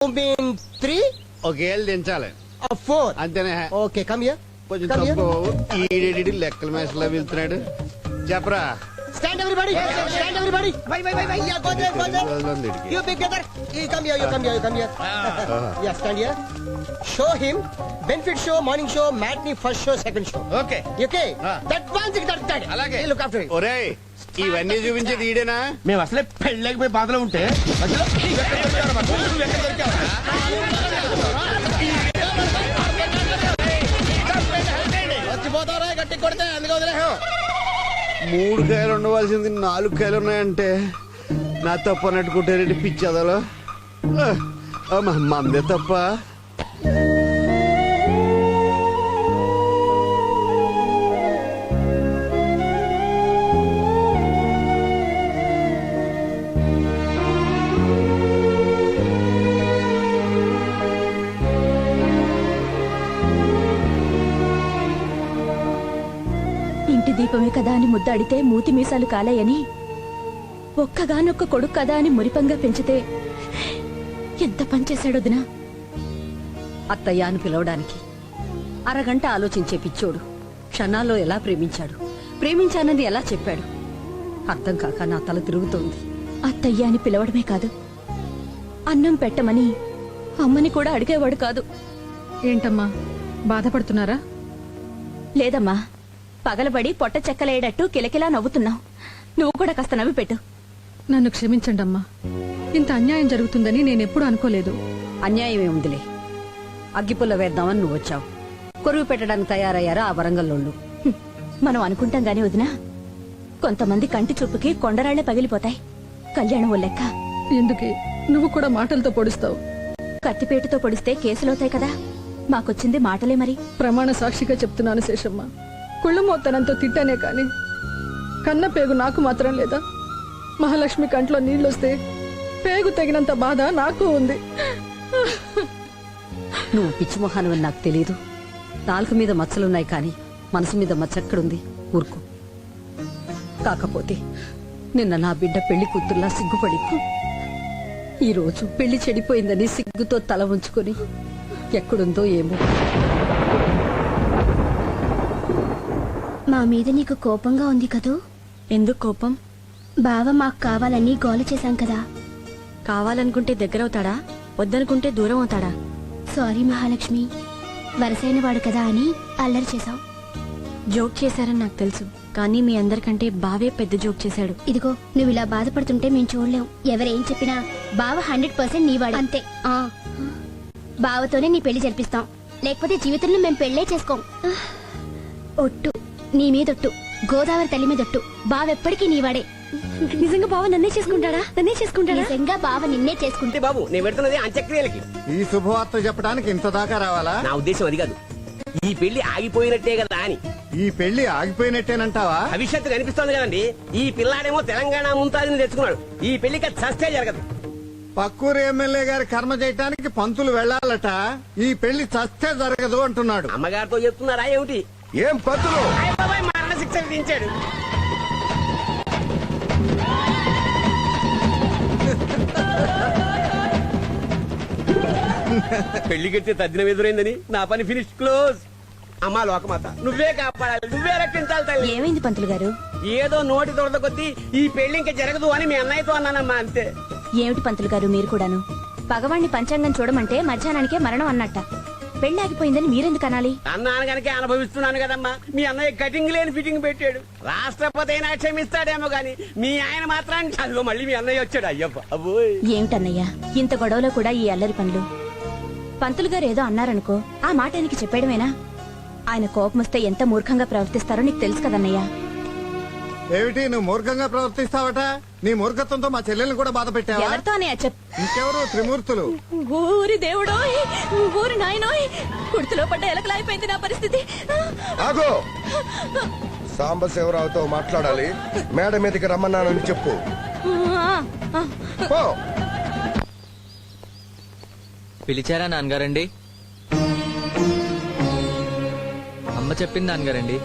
mean 3 ఒకేళ్ళు దించాలి or 4? అంతేనే. Okay, come here. కొంచెం Come here. తప్పు ఈడేడి లెక్కల మేసలా వెళ్తున్నాడు. చెప్పరా. Stand everybody. Stand everybody. Bye. Yeah, go there. You big brother. You come here. Yeah, stand here. Show him benefit show, morning show, matinee, first show, second show. Okay. Okay? That one thing, that. అలాగే. You look after it. ఒరేయ్ ఇవన్నీ చూపించేది ఈడేనా? మేము అసలే పెళ్ళకపోయి బాధలో ఉంటే మధ్యలో నువ్వు ఎక్కడ దొరికావురా? వచ్చిపోతారా గట్టి కొడితే అందుకు వదిలేహం. 3 కాయలు ఉండవలసింది 4 కాయలు ఉన్నాయంటే నా తప్పు అన్నట్టు కుట్టారెడ్డి పిచ్చదలో. మందే తప్ప. ఇంటి దీపమే కదా అని ముద్దాడితే మూతి మీసాలు కాలేయని, ఒక్కగానొక్క కొడుకు కదా అని మురిపంగా పెంచితే ఎంత పనిచేశాడో దినా. అత్తయ్య అని పిలవడానికి అరగంట ఆలోచించే పిచ్చోడు క్షణాల్లో ఎలా ప్రేమించాడు, ప్రేమించానని ఎలా చెప్పాడు అర్థం కాక నా తల తిరుగుతోంది. అత్తయ్య అని పిలవడమే కాదు, అన్నం పెట్టమని అమ్మని కూడా అడిగేవాడు కాదు. ఏంటమ్మా బాధపడుతున్నారా? లేదమ్మా, పగలబడి పొట్ట చెక్కలేయడట్టు కిలకిలా నవ్వుతున్నావు. నువ్వు కూడా కాస్త నవ్వి పెట్టు. నన్ను క్షమించండమ్మా, ఇంత అన్యాయం జరుగుతుందని నేనెప్పుడు అనుకోలేదు. అన్యాయమే ఉందిలే. అగ్గిపుల్ల వేద్దామని నువ్వు వచ్చావు, కొరువు పెట్టడానికి తయారయ్యారా ఆ వరంగల్లోళ్ళు. హ్మ్, మనం అనుకుంటాం గాని వదినా, కొంతమంది కంటి చూపుకి కొండరాళ్లే పగిలిపోతాయి. కళ్యాణం ఓ లెక్క. ఎందుకే నువ్వు కూడా మాటలతో పొడుస్తావు? కత్తిపేటతో పొడిస్తే కేసులవుతాయి కదా. మాకొచ్చింది మాటలే మరి. ప్రమాణ సాక్షిగా చెప్తున్నాను శేషమ్మ, కుళ్ళు మోత్తనంతో తిట్టానే కాని కన్న పేగు నాకు మాత్రం లేదా? మహాలక్ష్మి కంట్లో నీళ్ళొస్తే పేగు తెగినంత బాధ నాకు ఉంది. నువ్వు పిచ్చి మొహానవని నాకు తెలీదు. నాలుగు మీద మచ్చలున్నాయి కాని మనసు మీద మచ్చక్కడుంది. ఊరుకో. కాకపోతే నిన్న నా బిడ్డ పెళ్లి కూతుర్లా సిగ్గుపడి ఈ రోజు పెళ్లి చెడిపోయిందని సిగ్గుతో తల ఉంచుకొని ఎక్కడుందో ఏమో. మా మీద నీకు కోపంగా ఉంది కదూ? ఎందుకు కోపం? బావ మాకు కావాలని గోల చేశాం కదా. కావాలనుకుంటే దగ్గరవుతాడా, వద్దనుకుంటే దూరం అవుతాడా? సారీ మహాలక్ష్మి, వరసైన వాడు కదా అని అల్లరి చేశాం. జోక్ చేశారని నాకు తెలుసు, కానీ మీ అందరికంటే బావే పెద్ద జోక్ చేశాడు. ఇదిగో నువ్వు ఇలా బాధపడుతుంటే మేము చూడలేం. ఎవరేం చెప్పినా బావ 100% నీవాడు అంతే. బావతోనే నీ పెళ్లి జరిపిస్తాం, లేకపోతే జీవితంలో మేము పెళ్లే చేసుకోం. ఒట్టు, నీ మీదొట్టు, గోదావరి తల్లి మీదొట్టు, బావెప్పటికీ నీవాడే. నిజంగా బావ నన్నే చేసుకుంటాడా? నిజంగా బావ నిన్నే చేసుకుంటా. బాబు నేను పెడుతున్నది అంత్యక్రియలకి. ఈ శుభవార్త చెప్పడానికి ఇంత దాకా రావాలా? నా ఉద్దేశం అది కాదు, ఈ పెళ్లి ఆగిపోయినట్టే కదా అని. ఈ పెళ్లి ఆగిపోయినట్టేనంటావా? భవిష్యత్తు కనిపిస్తోంది కదండి. ఈ పిల్లాడేమో తెలంగాణ ముంతాజిని తెచ్చుకున్నాడు. ఈ పెళ్లికి చస్తే జరగదు. పక్కూరు ఎమ్మెల్యే గారి కర్మ చేయటానికి పంతులు వెళ్లాలట. ఈ పెళ్లి చస్తే జరగదు అంటున్నాడు. అమ్మగారితో చెప్తున్నారా ఏమిటి? ఏం పంతులు? మరణ శిక్ష విధించాడు. పెళ్లికెత్తే తద్దినం ఎదురైందని నా పని ఫినిష్ క్లోజ్. అమ్మా లోకమాత, నువ్వే కాపాడాలి, నువ్వే రక్షించాలి తల్లి. ఏమైంది పంతులు గారు? ఏదో నోటి దొరద కొద్దీ ఈ పెళ్లి ఇంకా జరగదు అని మీ అన్నయ్యతో అన్నానమ్మా, అంతే. ఏమిటి పంతులు గారు మీరు కూడాను? పగవాణ్ణి పంచాంగం చూడమంటే మధ్యాహ్నానికే మరణం అన్నట్ట. పెళ్లి ఆగిపోయిందని మీరెందుకు అనాలి? అన్నాను కనుక అనుభవిస్తున్నాను కదమ్మా. మీ అన్నయ్య కటింగ్ లేని ఫిట్టింగ్ పెట్టాడు. రాష్ట్రపతి అయినా క్షమిస్తాడేమో గాని మీ ఆయన మాత్రాన్ని చదువు. మళ్ళీ మీ అన్నయ్య వచ్చాడు. అయ్యప్ప అబ్బోయ్. ఏమిటన్నయ్యా ఇంత గొడవలో కూడా ఈ అల్లరి పనులు? పంతులు గారు ఏదో అన్నారనుకో, ఆ మాట ఆయనకి చెప్పేయడమేనా? ఆయన కోపం వస్తే ఎంత మూర్ఖంగా ప్రవర్తిస్తారో నీకు తెలుసు కదన్నయ్యా. ఏమిటి నువ్వు మూర్ఖంగా ప్రవర్తిస్తావట? నీ మూర్ఖత్వంతో మా చెల్లెల్ని కూడా బాధ పెట్టావా? ఎవరితో అన్నయ్య ఇంకెవరు? త్రిమూర్తులు. ఊరి దేవుడోయ్, ఊరి నాయనోయ్, కుర్తులో పడ్డ ఎలకలాయిపోయింది నా పరిస్థితి. ఆగో, సాంబశివరావుతో మాట్లాడాలి. మేడ మీదకి రమ్మన్నానని చెప్పు. పో. పిలిచారా నాన్నగారండి? అమ్మ చెప్పింది నాన్నగారండి.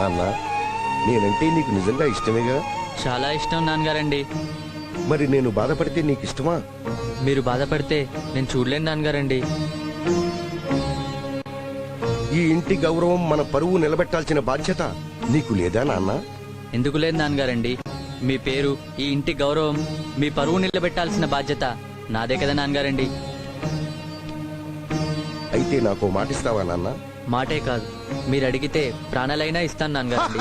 నాన్న నేనంటే నీకు నిజంగా ఇష్టమేగా? చాలా ఇష్టం నాన్నగారండి. మరి నేను బాధపడితే నీకు ఇష్టమా? మీరు బాధపడితే నేను చూడలేను నాన్నగారండి. ఈ ఇంటి గౌరవం మన పరువు నిలబెట్టాల్సిన బాధ్యత నీకు లేదా నాన్న? ఎందుకు లేదు నాన్నగారండి? మీ పేరు, ఈ ఇంటి గౌరవం, మీ పరువు నిలబెట్టాల్సిన బాధ్యత నాదే కదా నాన్నగారండి. అయితే నాకు మాటిస్తావా నాన్న? మాటే కాదు, మీరు అడిగితే ప్రాణాలైనా ఇస్తాను నాన్నగారండి.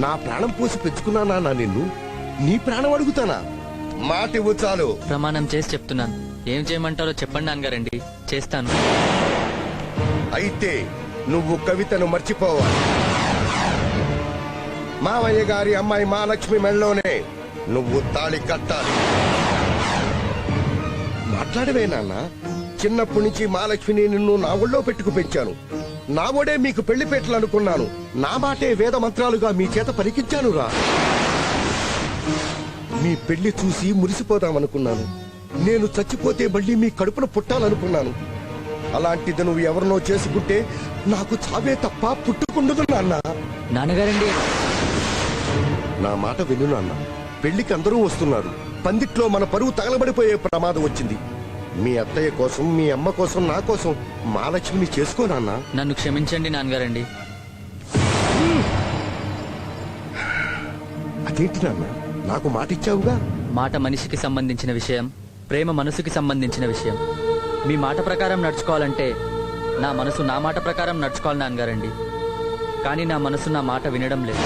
నా ప్రాణం పోసి పెంచుకున్నా నాన్న నిన్ను, నీ ప్రాణం అడుగుతానా? మాటివ్వు చాలు. ప్రమాణం చేసి చెప్తున్నాను. ఏం చేయమంటారో చెప్పండి నాన్నగారండి, చేస్తాను. అయితే నువ్వు కవితను మర్చిపోవాలి. మావయ్య గారి అమ్మాయి మహాలక్ష్మి మెళ్ళలోనే నువ్వు తాళి కట్టాలి. మాట్లాడవే నాన్న. చిన్నప్పటి నుంచి మహాలక్ష్మిని నిన్ను నా ఒళ్ళో పెట్టుకు పెంచాను. నా ఒడే మీకు పెళ్లి పెట్టలు అనుకున్నాను. నా మాటే వేద మంత్రాలుగా మీ చేత పలికించానురా. మీ పెళ్లి చూసి మురిసిపోదామనుకున్నాను. నేను చచ్చిపోతే మళ్ళీ మీ కడుపున పుట్టాలనుకున్నాను. అలాంటిది నువ్వు ఎవరినో చేసుకుంటే నాకు చావే తప్ప పుట్టుకుండదు నాన్న. నాన్నగారండి, నా మాట విను నాన్న. పెళ్లికి అందరూ వస్తున్నారు. పందిట్లో మన పరువు తగలబడిపోయే ప్రమాదం వచ్చింది. మీ అత్తయ్య కోసం, మీ అమ్మ కోసం, నా కోసం మహాలక్ష్మిని చేసుకో నాన్న. నన్ను క్షమించండి నాన్నగారండి. అదేంటి నాన్న, నాకు మాట ఇచ్చావుగా? మాట మనిషికి సంబంధించిన విషయం, ప్రేమ మనసుకి సంబంధించిన విషయం. మీ మాట ప్రకారం నడుచుకోవాలంటే నా మనసు నా మాట ప్రకారం నడుచుకోవాలి నాన్నగారండి. కానీ నా మనసు నా మాట వినడం లేదు.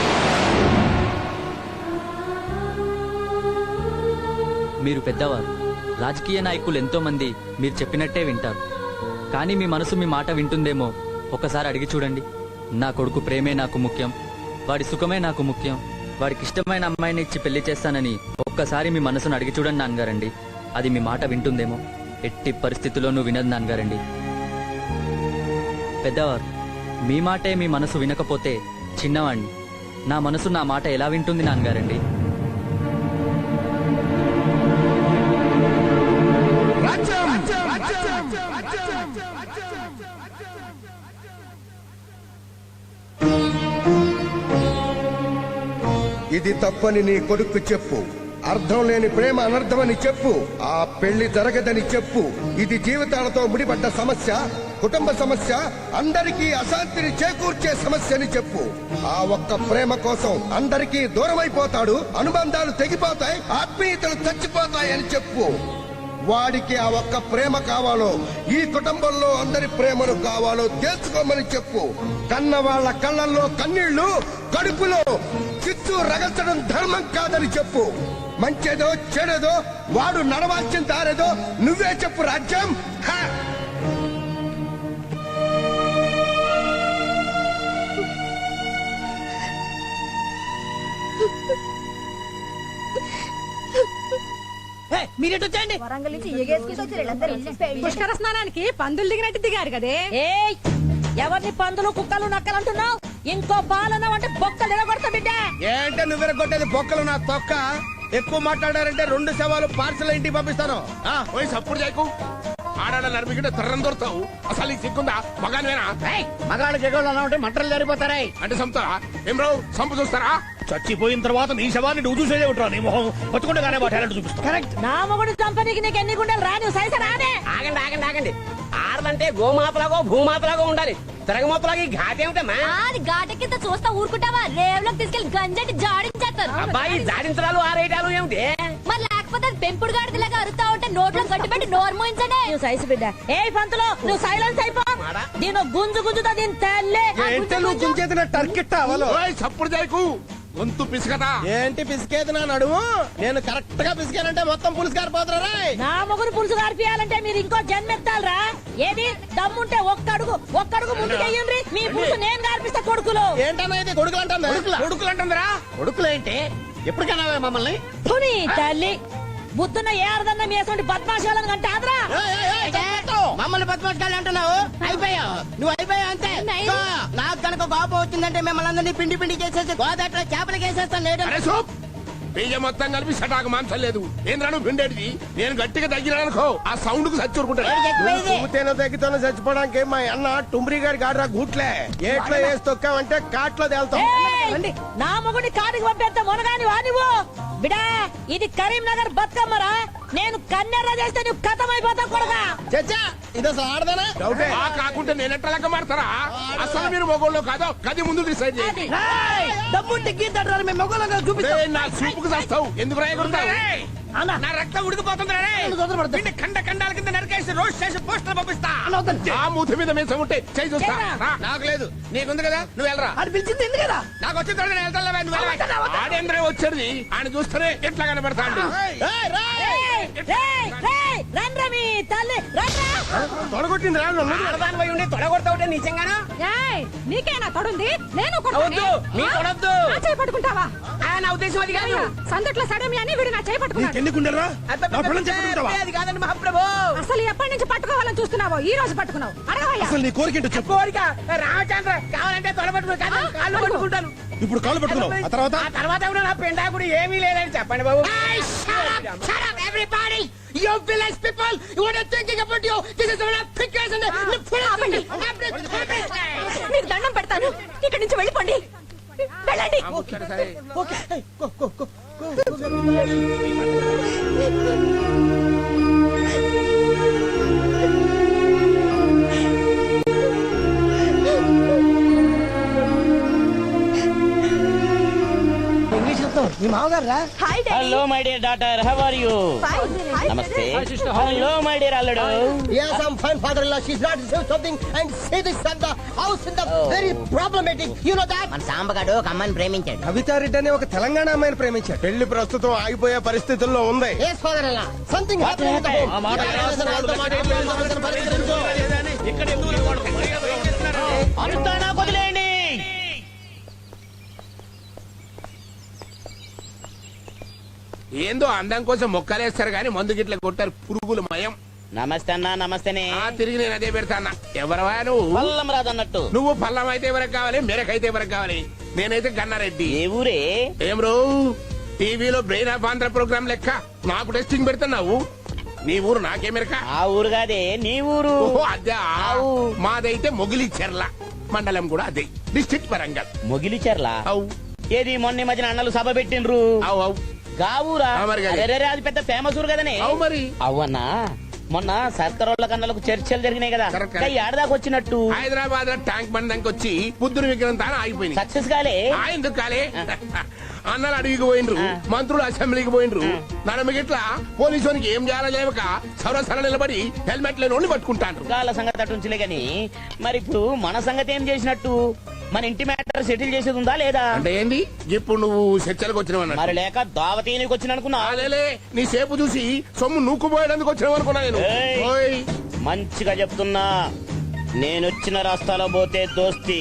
మీరు పెద్దవారు, రాజకీయ నాయకులు ఎంతో మంది మీరు చెప్పినట్టే వింటారు. కానీ మీ మనసు మీ మాట వింటుందేమో ఒకసారి అడిగి చూడండి. నా కొడుకు ప్రేమే నాకు ముఖ్యం, వాడి సుఖమే నాకు ముఖ్యం, వాడికి ఇష్టమైన అమ్మాయిని ఇచ్చి పెళ్లి చేస్తానని ఒక్కసారి మీ మనసును అడిగి చూడండి నాన్నగారండి. అది మీ మాట వింటుందేమో. ఎట్టి పరిస్థితుల్లోనూ వినదు నాన్నగారండి. పెద్దవారు, మీ మాటే మీ మనసు వినకపోతే చిన్నవాణ్ణి, నా మనసు నా మాట ఎలా వింటుంది నాన్నగారండి? ఇది తప్పని నీ కొడుకు చెప్పు. అర్థం లేని ప్రేమ అనర్థమని చెప్పు. ఆ పెళ్లి జరగదని చెప్పు. ఇది జీవితాలతో ముడిపడ్డ సమస్య, కుటుంబ సమస్య, అందరికీ అశాంతిని చేకూర్చే సమస్యని చెప్పు. ఆ ఒక్క ప్రేమ కోసం అందరికీ దూరమైపోతాడు, అనుబంధాలు తెగిపోతాయి, ఆత్మీయతలు చచ్చిపోతాయని చెప్పు. వాడికి ఆ ఒక్క ప్రేమ కావాలో, ఈ కుటుంబంలో అందరి ప్రేమను కావాలో తెలుసుకోమని చెప్పు. కన్న వాళ్ళ కళ్ళల్లో కన్నీళ్లు, కడుపులో చిత్తు రగల్చడం ధర్మం కాదని చెప్పు. మంచేదో చెడేదో వాడు నడవాల్సిన దారేదో నువ్వే చెప్పు. రాజ్యం మీరేటు వచ్చండి. పుష్కర స్నానానికి పందులు దిగినట్టు దిగారు కదే. ఎవరిని పందులు కుక్కలు నక్కలు అంటున్నావు? ఇంకో పాలన అంటే బొక్కలు ఎరగొడతా బిడ్డ. ఏంటే నువ్వెరగొట్టేది బొక్కలు నా తొక్క. ఎక్కువ మాట్లాడారంటే 2 శవాలు పార్సల్ ఇంటికి పంపిస్తాను. పోయి సప్పుడు చేయకు. ఆడాడ నడిపికుంటే త్వరని దొరుకుతావు. అసలు నీకు సిగ్గుందా? మగానివేనా? మగాళ్ళకి ఎగోళ్ళు అన్నా ఉంటే మంటలు జరిపోతారాయి. అంటే చంపుతారా? ఏం రావు సంపు చూస్తారా? చచ్చిపోయిన తర్వాత నీ శవాన్ని నువ్వు చూసేదే ఉంటావు. నీ మొహం బతుకుండగానే టాలెంట్ చూపిస్తావు. కరెక్ట్. నా మొగుడు చంపనీకి నీకు ఎన్ని గుండెలు రాని సైజు రానే. ఆగండి ఆగండి ఆగండి. ఆడదంటే గోమాతలాగో భూమాతలాగో ఉండాలి. తిరగమాతలాగా ఈ ఘాటేమిటమ్మా? అది ఘాటకింత చూస్తా ఊరుకుంటావా? రేవులోకి తీసుకెళ్లి గంజటి జాడించేస్తారు. అబ్బాయి జాడించడాలు ఆరేయడాలు ఏమిటి? మరి లేకపోతే అది పెంపుడు గాడిదలాగా అరుతా ఉంటే నోట్లో గట్టి పెట్టి నోరు మోయించండి. నువ్వు సైజు బిడ్డ. ఏ పంతులు నువ్వు సైలెన్స్ అయిపో. దీని గుంజు గుంజుతా దీని తల్లి. నువ్వు గుంజేది టర్కిట్టా సప్పుడు చేయకు. గొంతు పిసుకతా. ఏంటి పిసికేది నా నడుము? నేను కరెక్ట్ గా పిసికానంటే మొత్తం పులుసు గారిపోతారా? నా మొగుడు పులుసు గారిపియాలంటే మీరు ఇంకో జన్మెత్తాలరా? ఏది దమ్ముంటే ఒక్కడుగు ముందుకెయ్యండి. మీ పులుసు నేను గారిపిస్తా. కొడుకులు ఏంటన్నా ఇది? కొడుకులు అంటుందా? కొడుకులు అంటుందిరా. కొడుకులేంటి? ఎప్పటికైనా మమ్మల్ని తుని తల్లి బుద్ధున్న ఏరదన్న మీ అసలు బద్మాషాలను కంటే ఆదరా. మమ్మల్ని బతిమట్టాలి అంటున్నావు? అయిపోయావు. నువ్వు అయిపోయావు అంతే. నాకు కనుక కోపం వచ్చిందంటే మిమ్మల్ని అందరినీ పిండి పిండి చేసేసి గోదాట్లో చేపలకి వేసేస్తాను. లేడు పెయ్య మొత్తం కలిపి సటాకు మాంసం లేదు ఏంద్రా నువ్వు పిండేది నేను గట్టిగా తగ్గినానుకో ఆ సౌండ్ కు తుమ్మితేనో తగ్గితేనో చచ్చిపోవడానికి మా అన్న టుమ్రి గారి గాడ్రా గూట్లే ఏట్లో వేసి తొక్కామంటే కాట్లో తేల్తాం. నా మొగుడి కాడికి పంపేంత మునగాని వానివో బిడా ఇది కరీంనగర్ బతుకమ్మరా నేను కన్నెర్ర చేస్తే నువ్వు కథమైపోతావు కొడగా. చచ్చా ఇది అసలు ఆడదానా? కాకుంటే నేనెట్లా లెక్క మాడతారా? అసలు మీరు మొగోళ్ళు కాదో గది ముందు డిసైడ్ చేయండి. దమ్ముంటే గీతాడు మేము మొగోళ్ళగా చూపిస్తాం. నా చూపుకు చేస్తావు ఎందుకు రాయకూడతావు? నా రక్తం ఉడికిపోతుంది ఖండ ఖండాల కింద నరికేసి రోజు చేసి పోస్టర్ పంపిస్తా. ఆ మూతి మీద మీసం ఉంటే చేయి చూస్తా. నాకు లేదు నీకుంది కదా నువ్వు వెళ్ళరా. అది పిలిచింది ఎందుకు కదా నాకు వచ్చిన తర్వాత నేను వెళ్తాను ఆడేంద్రే వచ్చేది ఆయన చూస్తేనే ఎట్లా కనబడతాడు. రండ్రమి తల్లి తొడగొట్టింది రా ఆడదాని పోయి ఉండి తొడగొడతా ఉంటే నిజంగానా? నీకేనా తొడుంది నేను వద్దు మీ కొనొద్దు. చేయి పట్టుకుంటావా? నా ఉద్దేశం అది కాదు. సందట్లో సడమి అని వీడు నా చేయి పట్టుకున్నాడు. ఎన్నికుండరా అది కాదండి మహాప్రభు. అసలు ఎప్పటి నుంచి పట్టుకోవాలని చూస్తున్నావో ఈ రోజు పట్టుకున్నావు. అడగవయ్యా. అసలు నీ కోరిక ఏంటో చెప్పు. కోరిక రామచంద్ర కావాలంటే తొడబట్టుకుని కాళ్ళు పట్టుకుంటాను. ఇప్పుడు కాళ్ళు పట్టుకున్నావు ఆ తర్వాత ఆ తర్వాత కూడా నా పెండా కూడా ఏమీ లేదని చెప్పండి బాబు. You village people, what are thinking about you? This is one of pickers and మీకు దండం పెడతాను. ఇక్కడి నుంచి వెళ్ళిపోండి. వెళ్ళండి. మీ మామగారు రా. Hello my dear daughter how are you? నమస్తే. హలో మై డియర్ అల్లుడు. Yes, I'm fine, father-in-law. She's not received something and say this and the house in the very problematic. You know that? మన సాంబగాడు ఒక అమ్మాయిని ప్రేమించాడు. కవితారెడ్డి అనే ఒక తెలంగాణ అమ్మాయిని ప్రేమించాడు. పెళ్లి ప్రస్తుతం ఆగిపోయే పరిస్థితుల్లో ఉంది. Yes, father-in-law. Something happened in the home. ఇక్కడ ఎందుకు అంతా నాకు వదిలేయండి. ఏందో అందం కోసం మొక్కలేస్తారు గాని మందు గిట్ల కొట్టారు పురుగులు మయం. నమస్తే అన్నా. నమస్తేనే. తిరిగి నేను అదే పెడతాన్నా. ఎవరవా నువ్వు? పల్లం రాదన్నట్టు. నువ్వు పల్లం అయితే ఎవరికి కావాలి, మెరకైతే ఎవరికి కావాలి? నేనైతే గన్నారెడ్డి. ఏ ఊరే? ఏం రో టీవీలో బ్రెయిన్ ఆఫ్ ఆంధ్ర ప్రోగ్రామ్ లెక్క నాకు టెస్టింగ్ పెడుతున్నావు. నీ ఊరు నాకే మెరక? ఆ ఊరు కాదే నీ ఊరు. అదే మాదైతే మొగిలి చెర్ల మండలం కూడా అదే డిస్ట్రిక్ట్ వరంగల్. మొగిలి చెర్ల ఏది మొన్న మధ్యన అన్నలు సభ పెట్టిండ్రు. గావురా అది పెద్ద ఫేమస్ ఊరు కదనే. మరి అవునా మొన్న సర్కరోళ్ళ కన్నలకు చర్చలు జరిగినాయి కదా ఏడదాకా వచ్చినట్టు హైదరాబాద్ లో ట్యాంక్ బండ్ దానికి వచ్చి బుద్ధుని విగ్రహం తాను ఆగిపోయింది. సక్సెస్ కాలే. ఎందుకు కాలే? అన్నలు అడవికి పోయిండ్రు, మంత్రులు అసెంబ్లీకి పోయిండ్రు. నడమగిట్లా పోలీసునికి ఏం చేయాలో లేవక సరసర నిలబడి హెల్మెట్ లేని పట్టుకుంటాను. గాల సంగతి అటుంచులే గాని మరి ఇప్పుడు మన సంగతి ఏం చేసినట్టు? మన ఇంటి మ్యాటర్ సెటిల్ చేసేది ఉందా లేదా? అంటే ఏంది ఇప్పుడు నువ్వు చర్చలకు వచ్చినావు? మరి లేక దావతీనికి వచ్చిన అనుకున్నా. నీ సేపు చూసి సొమ్ము నూక్కుపోయేందుకు వచ్చినావు అనుకున్నా నేను. మంచిగా చెప్తున్నా, నేనొచ్చిన రాస్తాలో పోతే దోస్తి,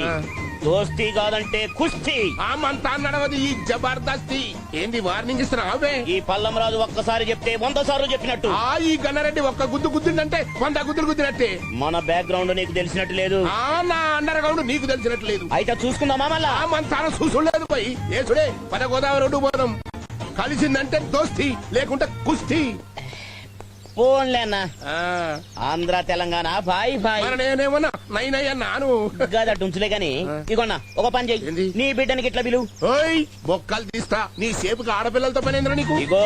దోస్తి కాదంటే కుస్తీ. మంతా నడవది ఈ జబర్దస్తి. ఏంది వార్నింగ్ ఇస్తున్నావే? ఈ పల్లం రాజు ఒక్కసారి చెప్తే 100 సార్లు చెప్పినట్టు. ఈ గన్నారెడ్డి ఒక్క గుద్దు గుద్దిందంటే 100 గుద్దులు గుద్దినట్టే. మన బ్యాక్గ్రౌండ్ నీకు తెలిసినట్టు లేదు. నా అండర్ గ్రౌండ్ నీకు తెలిసినట్టు లేదు. అయితే చూసుకుందామా మళ్ళా? మంతాన చూసులేదు పోయి ఏసుడే పద గోదావరి రోడ్డు పోదాం. కలిసిందంటే దోస్తి లేకుంటే కుస్తీ. పోన్లేనా ఆంధ్ర తెలంగాణ బాయ్ బాయ్. నేనేమన్నా నైనయ్య నాను గదటుంచులే గాని ఇగోన్నా ఒక పని చెయ్యి, నీ బిడ్డనికి ఇట్లా బిలు. బొక్కలు తీస్తా. నీ సేపుకి ఆడపిల్లలతో పని నీకు. ఇగో